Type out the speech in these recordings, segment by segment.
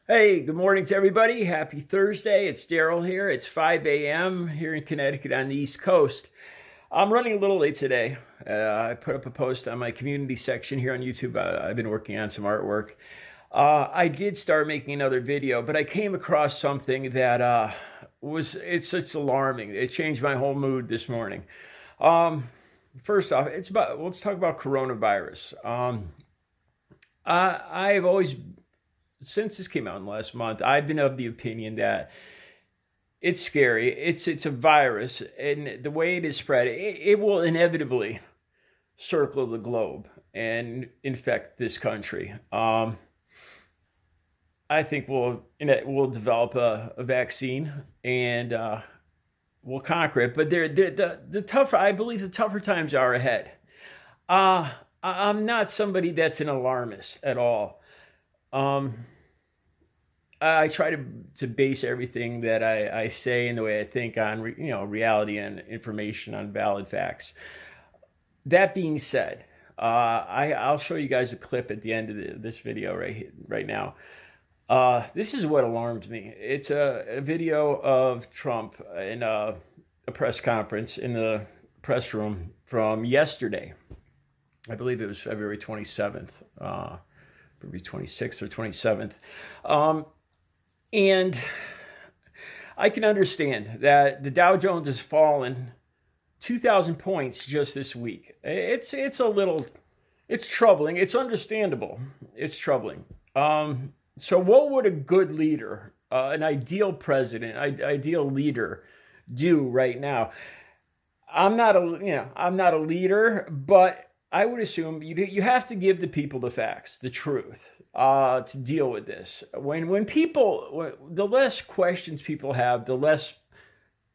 Hey, good morning to everybody. Happy Thursday. It's Daryl here. It's 5 a.m. here in Connecticut on the East Coast. I'm running a little late today. I put up a post on my community section here on YouTube. I've been working on some artwork. I did start making another video, but I came across something that it's alarming. It changed my whole mood this morning. First off, let's talk about coronavirus. I've always, since this came out in the last month, I've been of the opinion that it's scary. It's a virus, and the way it is spread, it will inevitably circle the globe and infect this country. I think we'll develop a vaccine and we'll conquer it. But I believe the tougher times are ahead. I'm not somebody that's an alarmist at all. I try to base everything that I say and the way I think on reality and information on valid facts. That being said, I'll show you guys a clip at the end of this video right now. This is what alarmed me. It's a video of Trump in a press conference in the press room from yesterday. I believe it was February 27th. February 26th or 27th. And I can understand that the Dow Jones has fallen 2,000 points just this week. It's troubling. It's understandable. It's troubling. So what would a good leader, an ideal president, ideal leader do right now? I'm not a leader, but I would assume you have to give the people the facts, the truth, to deal with this. The less questions people have, the less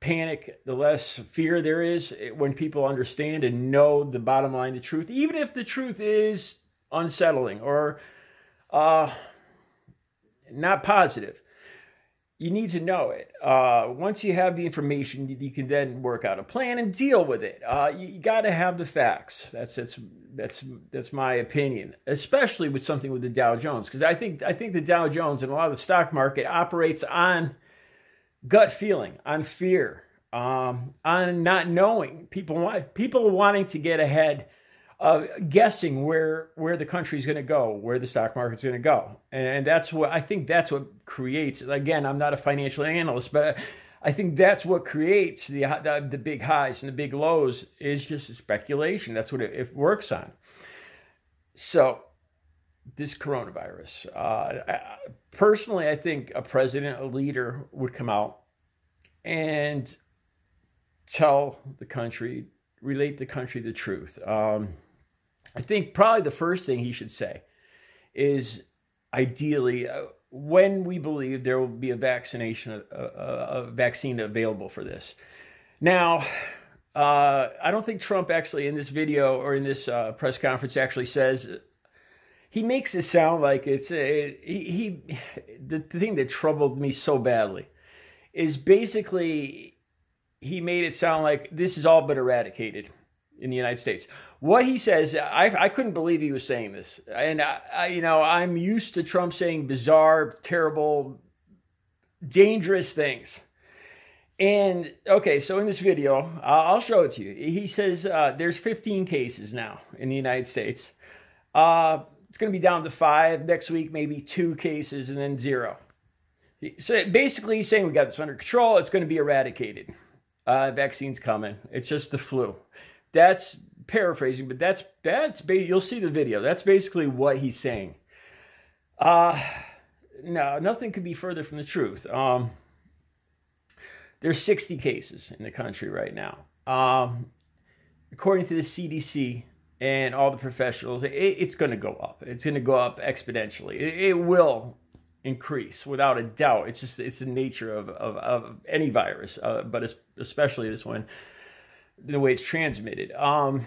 panic, the less fear there is when people understand and know the bottom line, the truth, even if the truth is unsettling or not positive. You need to know it. Once you have the information, you can then work out a plan and deal with it. You got to have the facts. That's my opinion, especially with something with the Dow Jones, because I think the Dow Jones and a lot of the stock market operates on gut feeling, on fear, on not knowing. People wanting to get ahead, guessing where the country's going to go, where the stock market's going to go. And that's what creates, again, I'm not a financial analyst, but I think that's what creates the big highs and the big lows is just a speculation. That's what it works on. So this coronavirus, personally, I think a president, a leader would come out and tell the country, relate the country the truth. I think probably the first thing he should say is, ideally, when we believe there will be a vaccine available for this. Now, I don't think Trump actually in this video or in this press conference actually says. He makes it sound like the thing that troubled me so badly is basically he made it sound like this has all been eradicated in the United States. What he says, I couldn't believe he was saying this. And I'm used to Trump saying bizarre, terrible, dangerous things. And okay, so in this video, I'll show it to you. He says there's 15 cases now in the United States. It's going to be down to 5 next week, maybe 2 cases, and then 0. So basically, he's saying we got this under control. It's going to be eradicated. Vaccine's coming. It's just the flu. That's paraphrasing, but that's you'll see the video. That's basically what he's saying. No, nothing could be further from the truth. There's 60 cases in the country right now. According to the CDC and all the professionals, it's going to go up. It's going to go up exponentially. It will increase without a doubt. It's the nature of any virus, but especially this one, the way it's transmitted. I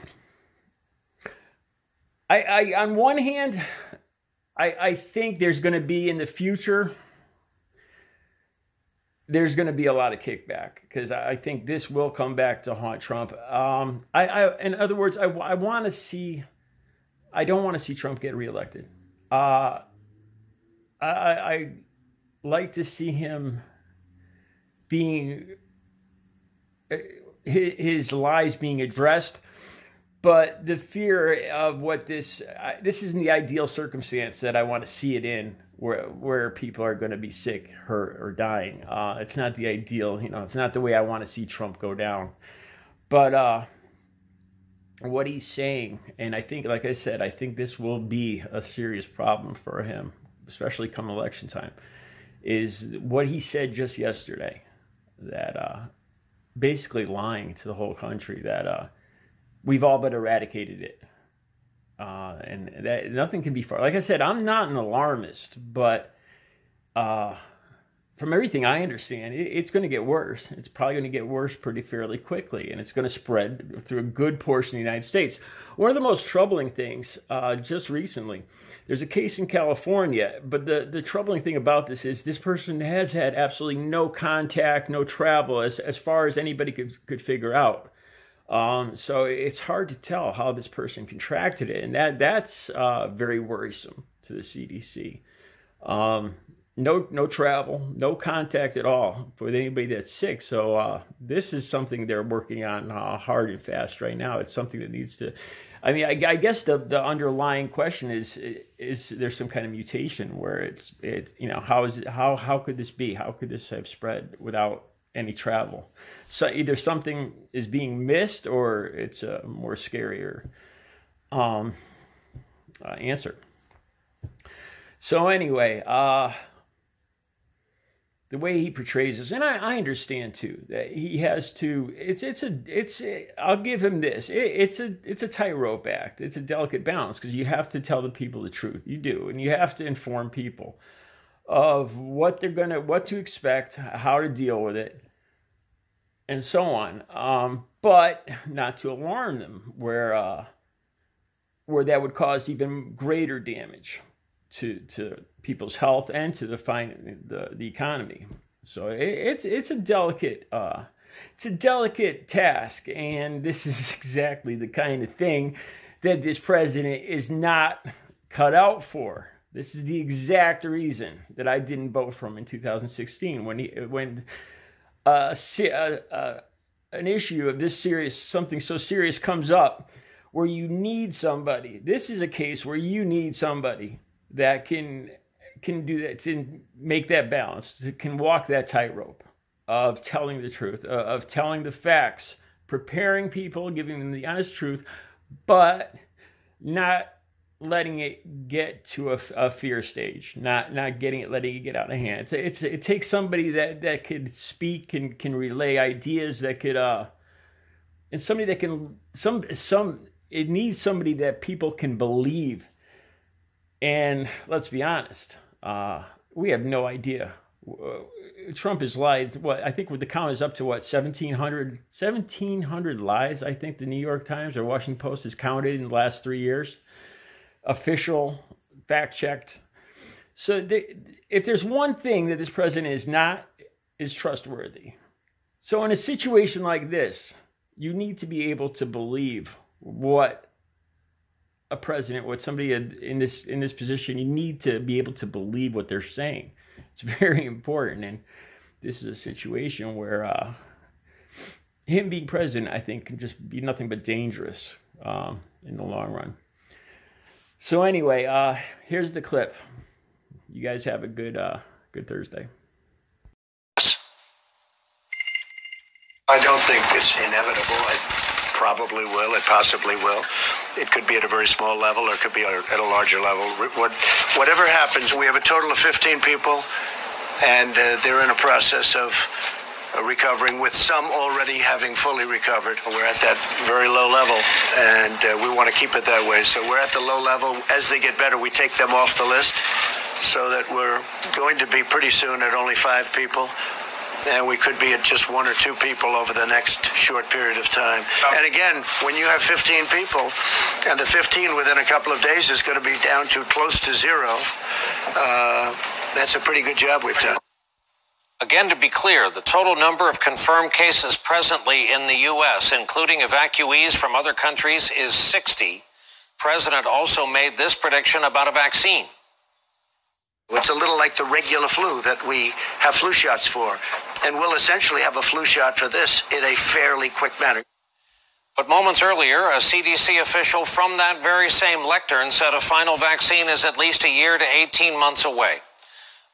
on one hand, I think there's going to be in the future, there's going to be a lot of kickback because I think this will come back to haunt Trump. In other words, I want to see, I don't want to see Trump get reelected. like to see him being, his lies being addressed. But the fear of what this isn't the ideal circumstance that I want to see it in, where people are going to be sick, hurt, or dying. It's not the ideal, it's not the way I want to see Trump go down. But what he's saying, and I think, like I said, I think this will be a serious problem for him, especially come election time, is what he said just yesterday, that basically lying to the whole country that we've all but eradicated it. And that nothing can be far. Like I said, I'm not an alarmist, but from everything I understand, it's going to get worse. It's probably going to get worse pretty fairly quickly, and it's going to spread through a good portion of the United States. One of the most troubling things, just recently, there's a case in California, but the troubling thing about this is this person has had absolutely no contact, no travel, as far as anybody could figure out. So it's hard to tell how this person contracted it, and that's very worrisome to the CDC. No travel, no contact at all with anybody that's sick. So this is something they're working on hard and fast right now. It's something that needs to. I mean, I guess the underlying question is there some kind of mutation where it's how could this be? How could this have spread without any travel? So either something is being missed or it's a more scarier answer. So anyway, the way he portrays this, and I understand too that he has to. I'll give him this. It's a tightrope act. It's a delicate balance because you have to tell the people the truth. You do, and you have to inform people of what to expect, how to deal with it, and so on. But not to alarm them, where that would cause even greater damage to people's health and to the economy. So it's a delicate task, and this is exactly the kind of thing that this president is not cut out for. This is the exact reason that I didn't vote for him in 2016 when an issue of this serious, something so serious comes up where you need somebody. This is a case where you need somebody that can do that, to make that balance, can walk that tightrope of telling the truth, of telling the facts, preparing people, giving them the honest truth, but not letting it get to a fear stage, not letting it get out of hand. It takes somebody that could speak and can relay ideas, that could and somebody that can it needs somebody that people can believe. And let's be honest, we have no idea. Trump has lied. I think the count is up to 1,700 lies. I think the New York Times or Washington Post has counted in the last 3 years. Official, fact-checked. So if there's one thing that this president is not, is trustworthy. So in a situation like this, you need to be able to believe what a president, what somebody in this position, you need to be able to believe what they're saying. It's very important, and this is a situation where him being president, I think, can just be nothing but dangerous in the long run. So anyway, here's the clip. You guys have a good Thursday. I don't think it's inevitable. It probably will. It possibly will. It could be at a very small level, or it could be at a larger level. Whatever happens, we have a total of 15 people, and they're in a process of recovering, with some already having fully recovered. We're at that very low level, and we want to keep it that way. So we're at the low level. As they get better, we take them off the list, so that we're going to be pretty soon at only 5 people. And we could be at just 1 or 2 people over the next short period of time. And again, when you have 15 people, and the 15 within a couple of days is going to be down to close to 0, that's a pretty good job we've done. Again, to be clear, the total number of confirmed cases presently in the U.S., including evacuees from other countries, is 60. The president also made this prediction about a vaccine. It's a little like the regular flu that we have flu shots for, and we'll essentially have a flu shot for this in a fairly quick manner. But moments earlier, a CDC official from that very same lectern said a final vaccine is at least a year to 18 months away.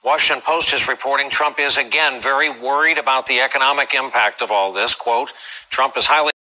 Washington Post is reporting Trump is again very worried about the economic impact of all this. Quote, Trump is highly